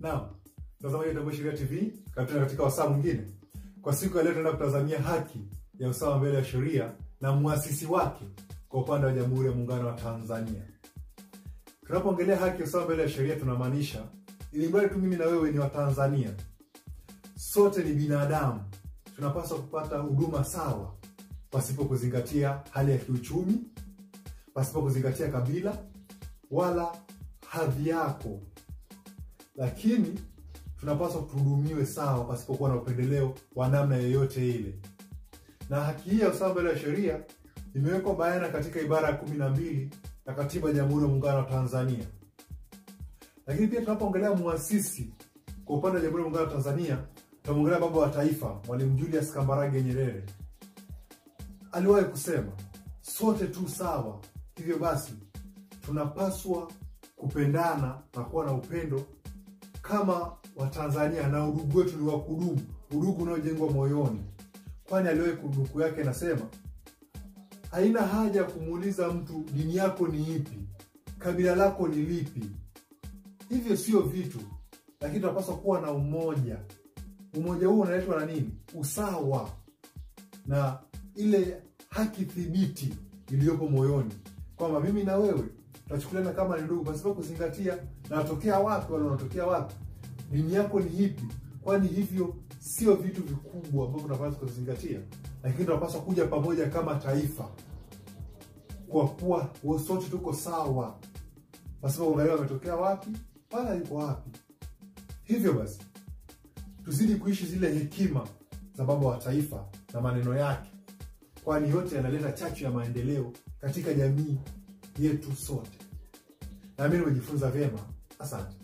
Naam, mtazamaji wa Tambo Sheria TV, karibu katika wasaa mwingine. Kwa siku ya leo tunaenda kutazamia haki ya usawa mbele ya sheria na muasisi wake kwa upande wa Jamhuri ya Muungano wa Tanzania. Tunapoongelea haki ya usawa mbele ya sheria tunamaanisha ili mradi tu mimi na wewe ni wa Tanzania, sote ni binadamu, tunapaswa kupata huduma sawa pasipo kuzingatia hali ya kiuchumi, pasipo kuzingatia kabila wala hadhi yako. Lakini tunapaswa kuhudumiwe sawa pasipokuwa na upendeleo wa namna yoyote ile. Na haki hii ya usawa mbele ya sheria imewekwa bayana katika ibara ya 12 ya Katiba ya Jamhuri ya Muungano wa Tanzania. Lakini pia tunapoongelea muasisi kwa upande wa Jamhuri ya Muungano wa Tanzania, tunamwongelea baba wa taifa Mwalimu Julius Kambarage Nyerere. Aliwahi kusema, sote tu sawa. Hivyo basi tunapaswa kupendana na kuwa na upendo kama Watanzania, na udugu wetu ni wa kudumu, udugu unaojengwa moyoni. Kwani aliwahi kunukuu yake anasema, haina haja ya kumuuliza mtu dini yako ni ipi, kabila lako ni lipi. Hivyo sio vitu, lakini tunapaswa kuwa na umoja. Umoja huo unaletwa na nini? Usawa na ile haki thibiti iliyopo moyoni, kwamba mimi na wewe tunachukuliana kama ni ndugu pasipo kuzingatia na natokea wapi wala unatokea wapi, dini yako ni ipi. Kwani hivyo sio vitu vikubwa ambavyo tunapaswa kuzingatia, lakini tunapaswa kuja pamoja kama taifa kwa kuwa sote tuko sawa pasipo kuangalia wametokea wapi wala yuko wapi. Hivyo basi tuzidi kuishi zile hekima za baba wa taifa na maneno yake, kwani yote yanaleta chachu ya maendeleo katika jamii yetu sote. Na mimi nimejifunza vyema. Asante.